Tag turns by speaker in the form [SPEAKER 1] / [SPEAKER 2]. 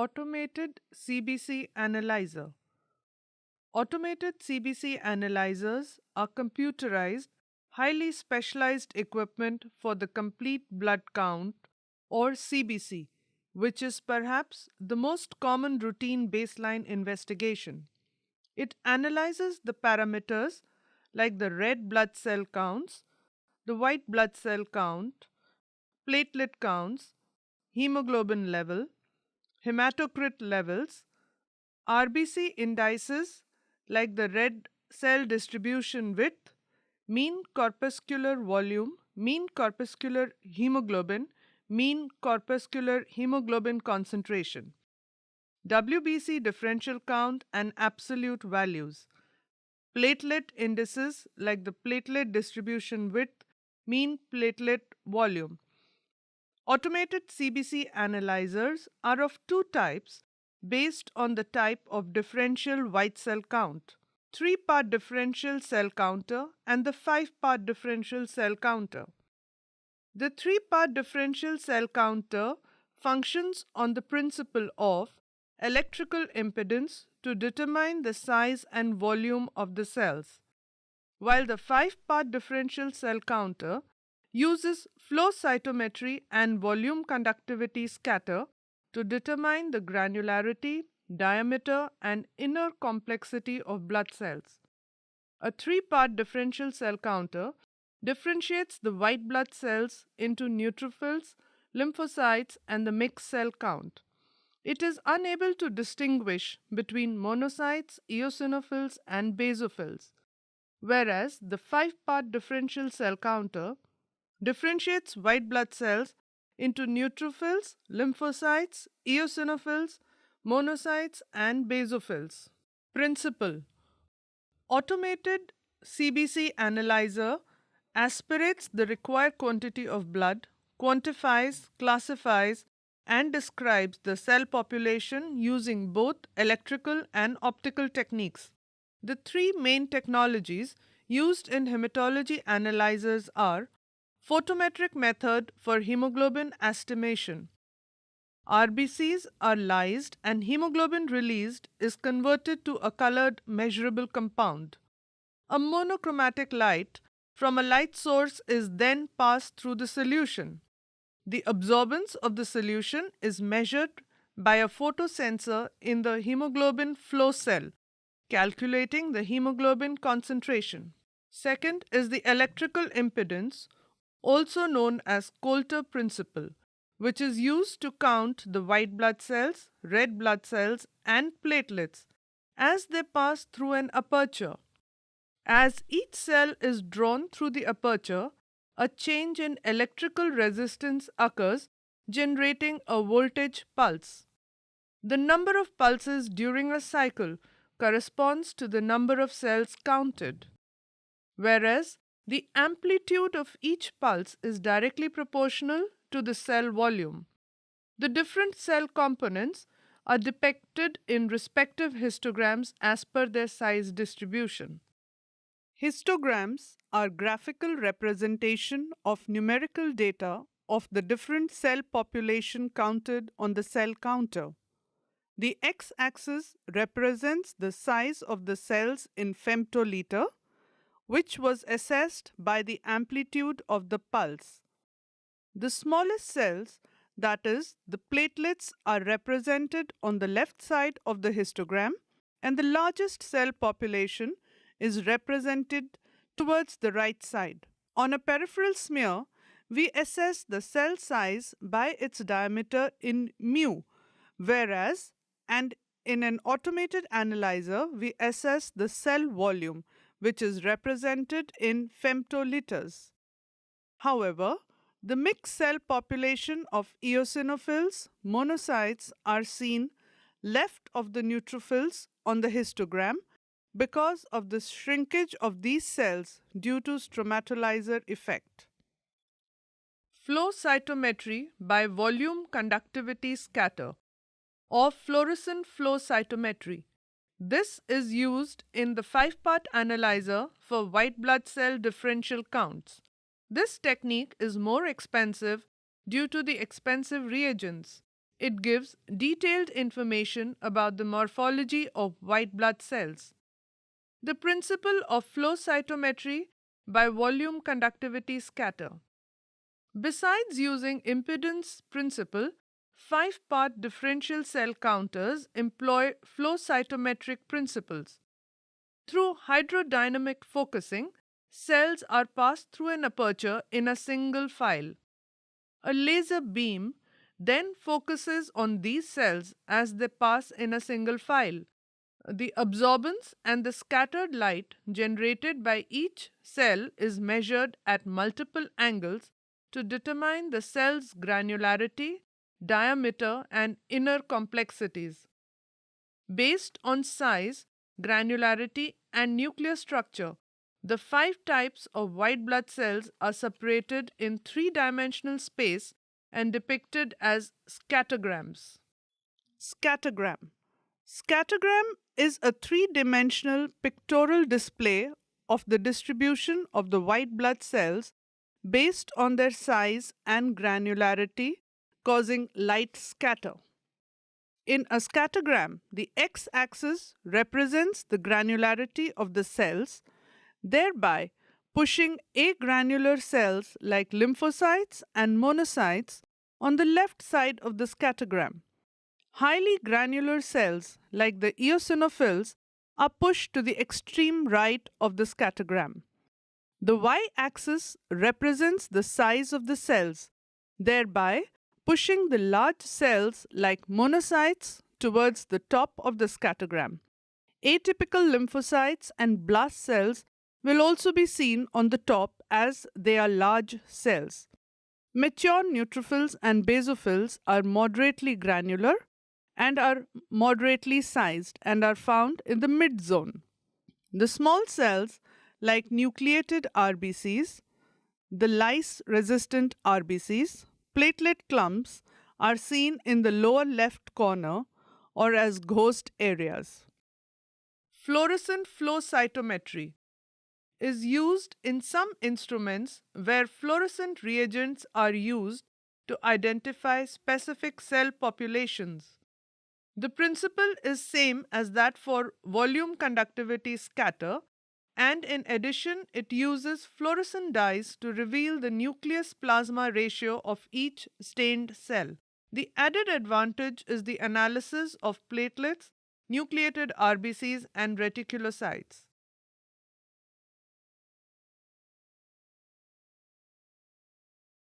[SPEAKER 1] Automated CBC Analyzer. Automated CBC analyzers are computerized, highly specialized equipment for the complete blood count or CBC, which is perhaps the most common routine baseline investigation. It analyzes the parameters like the red blood cell counts, the white blood cell count, platelet counts, hemoglobin level, hematocrit levels, RBC indices like the red cell distribution width, mean corpuscular volume, mean corpuscular hemoglobin, mean corpuscular hemoglobin concentration, WBC differential count and absolute values, platelet indices like the platelet distribution width, mean platelet volume. Automated CBC analyzers are of two types based on the type of differential white cell count: three-part differential cell counter and the five-part differential cell counter. The three-part differential cell counter functions on the principle of electrical impedance to determine the size and volume of the cells, while the five-part differential cell counter uses flow cytometry and volume conductivity scatter to determine the granularity, diameter, and inner complexity of blood cells. A three-part differential cell counter differentiates the white blood cells into neutrophils, lymphocytes, and the mixed cell count. It is unable to distinguish between monocytes, eosinophils, and basophils, whereas the five-part differential cell counter differentiates white blood cells into neutrophils, lymphocytes, eosinophils, monocytes, and basophils. Principle: Automated CBC analyzer aspirates the required quantity of blood, quantifies, classifies, and describes the cell population using both electrical and optical techniques. The three main technologies used in hematology analyzers are photometric method for hemoglobin estimation. RBCs are lysed and hemoglobin released is converted to a colored measurable compound. A monochromatic light from a light source is then passed through the solution. The absorbance of the solution is measured by a photosensor in the hemoglobin flow cell, calculating the hemoglobin concentration. Second is the electrical impedance, also known as Coulter principle, which is used to count the white blood cells, red blood cells, and platelets as they pass through an aperture. As each cell is drawn through the aperture, a change in electrical resistance occurs, generating a voltage pulse. The number of pulses during a cycle corresponds to the number of cells counted, whereas the amplitude of each pulse is directly proportional to the cell volume. The different cell components are depicted in respective histograms as per their size distribution. Histograms are graphical representation of numerical data of the different cell population counted on the cell counter. The x-axis represents the size of the cells in femtoliter, which was assessed by the amplitude of the pulse. The smallest cells, that is, the platelets, are represented on the left side of the histogram, and the largest cell population is represented towards the right side. On a peripheral smear, we assess the cell size by its diameter in mu, whereas and in an automated analyzer, we assess the cell volume, which is represented in femtoliters. However, the mixed cell population of eosinophils, monocytes are seen left of the neutrophils on the histogram because of the shrinkage of these cells due to stromatolizer effect. Flow cytometry by volume conductivity scatter or fluorescent flow cytometry. This is used in the five-part analyzer for white blood cell differential counts. This technique is more expensive due to the expensive reagents. It gives detailed information about the morphology of white blood cells. The principle of flow cytometry by volume conductivity scatter. Besides using impedance principle, 5-part differential cell counters employ flow cytometric principles. Through hydrodynamic focusing, cells are passed through an aperture in a single file. A laser beam then focuses on these cells as they pass in a single file. The absorbance and the scattered light generated by each cell is measured at multiple angles to determine the cell's granularity, diameter, and inner complexities. Based on size, granularity, and nuclear structure, the 5 types of white blood cells are separated in 3-dimensional space and depicted as scattergrams. Scattergram. Scattergram is a 3-dimensional pictorial display of the distribution of the white blood cells based on their size and granularity, causing light scatter. In a scattergram, the x-axis represents the granularity of the cells, thereby pushing agranular cells like lymphocytes and monocytes on the left side of the scattergram. Highly granular cells like the eosinophils are pushed to the extreme right of the scattergram. The y-axis represents the size of the cells, thereby pushing the large cells like monocytes towards the top of the scattergram. Atypical lymphocytes and blast cells will also be seen on the top as they are large cells. Mature neutrophils and basophils are moderately granular and are moderately sized and are found in the mid zone. The small cells like nucleated RBCs, the lyse-resistant RBCs, platelet clumps are seen in the lower left corner or as ghost areas. Fluorescent flow cytometry is used in some instruments where fluorescent reagents are used to identify specific cell populations. The principle is same as that for volume conductivity scatter, and in addition it uses fluorescent dyes to reveal the nucleus plasma ratio of each stained cell. The added advantage is the analysis of platelets, nucleated RBCs and reticulocytes.